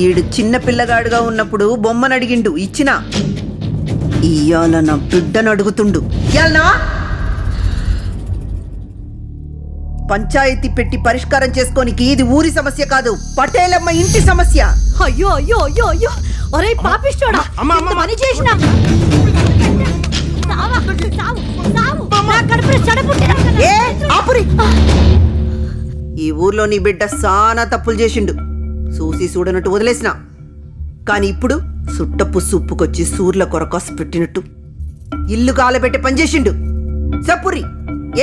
ఈడు చిన్న పిల్లగాడుగా ఉన్నప్పుడు బొమ్మను అడిగిండు, ఇచ్చినా. ఇయ్యాల నా బిడ్డను అడుగుతుండు. ఇయ్యాలనా? పంచాయతీ పెట్టి పరిష్కారం చేసుకోనికి ఇది ఊరి సమస్య కాదు, పటేలమ్మ ఇంటి సమస్య. అయ్యో అయ్యో అయ్యో అయ్యో, ఒరే పాపిష్టోడా, ఇంత పని చేసినా ఏ ఆపురి. ఈ ఊర్లో నీ బిడ్డ సానా తప్పులు చేసిండు, చూసి చూడనట్టు వదిలేసిన. కాని ఇప్పుడు సుట్టపు సుప్పుకొచ్చి సూర్ల కొరకాసు పెట్టినట్టు ఇల్లు కాలబెట్టి పనిచేసిండు. చెప్పురి,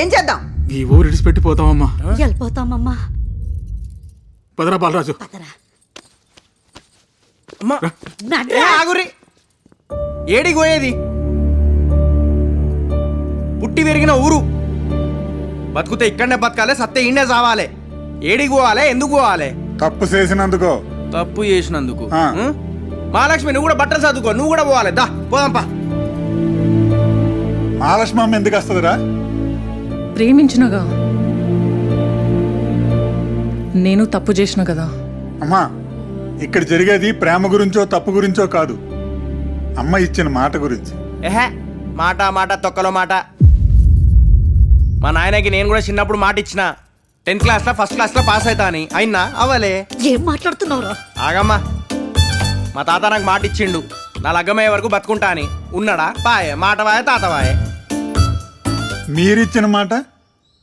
ఏం చేద్దాం? ఈ ఊరు ఇడిచిపెట్టి పోతామమ్మా. వెళ్ళిపోతామమ్మా. పదరా బాలరాజు. ఆగురి, ఏడికి పోయేది? పుట్టి పెరిగిన ఊరు, బతుకుతే ఇక్కడనే బతకాలి, సత్తే ఇన్నే చావాలి. ఏడికి పోవాలి? ఎందుకు పోవాలి? తప్పు చేసినందుకో. తప్పు చేసినందుకు. ఆ. మహాలక్ష్మి, నువ్వు కూడా బట్టలు చదువుకో, నువ్వు కూడా పోవాలి. దా పోదాంపా. మహాలక్ష్మి అమ్మ ఎందుకు వస్తుందిరా? ప్రేమించినగా, నేను తప్పు చేసిన కదా. అమ్మా, ఇక్కడ జరిగేది ప్రేమ గురించో తప్పు గురించో కాదు, అమ్మ ఇచ్చిన మాట గురించి. ఏహే, మాట మాట తొక్కలో మాట. మా నాయనకి నేను కూడా చిన్నప్పుడు మాట ఇచ్చిన, 10th క్లాస్లో ఫస్ట్ క్లాస్లో పాస్ అవుతా అని. అయినా అవలే. ఏం మాట్లాడుతున్నావురా? ఆగమ్మా, మా తాత నాకు మాట ఇచ్చిండు, నా లగ్గమయ్యే వరకు బతుకుంటా అని. ఉన్నాడా? పాయే, మాట వాయే, తాత వాయే. మీరిచ్చిన మాట,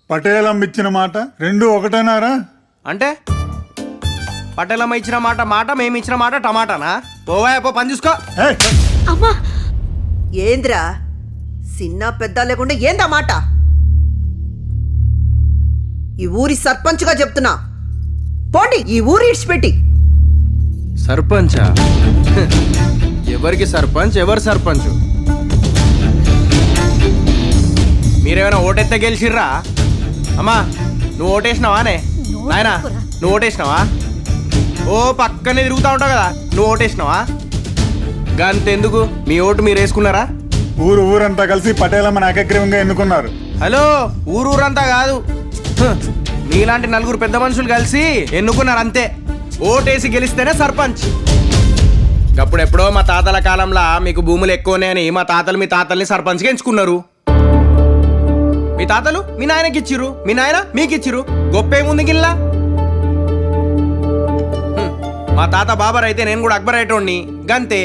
పటేలమ్మ ఇచ్చిన మాట రెండు ఒకటేనారా? అంటే పటేలమ్మ ఇచ్చిన మాట మాట, మేము ఇచ్చిన మాట టమాటానా? పోవాయా, పో పని చూసుకో. ఏయ్! అమ్మా, ఏంద్రా చిన్న పెద్ద లేకుండా ఏందా మాట? ఈ ఊరి సర్పంచ్గా చెప్తున్నా, పోండి ఈ ఊరి ఇడిచిపెట్టి. సర్పంచా? ఎవరికి సర్పంచ్? ఎవరు సర్పంచ్? మీరేమైనా ఓటెత్తే గెలిచిర్రా? అమ్మా, నువ్వు ఓటేసినావానే? నాయనా, నువ్వు ఓటేసినావా? ఓ పక్కనే తిరుగుతూ ఉంటావు కదా, నువ్వు ఓటేసినావా? గంతెందుకు, మీ ఓటు మీరు వేసుకున్నారా? ఊరంతా కలిసి పటేలమ్మని ఏకగ్రీవంగా ఎన్నుకున్నారు. హలో, ఊరంతా కాదు, మీలాంటి నలుగురు పెద్ద మనుషులు కలిసి ఎన్నుకున్నారు అంతే. ఓటేసి గెలిస్తేనే సర్పంచ్. అప్పుడు ఎప్పుడో మా తాతల కాలంలో మీకు భూములు ఎక్కువనే అని మా తాతలు మీ తాతల్ని సర్పంచ్గా ఎంచుకున్నారు. మీ తాతలు మీ నాయనకి ఇచ్చిర్రు, మీ నాయన మీకు ఇచ్చిర్రు. గొప్పేముంది గిల్లా? మా తాత బాబర్ అయితే నేను కూడా అక్బర్ అయ్యేటోడిని, గంతే.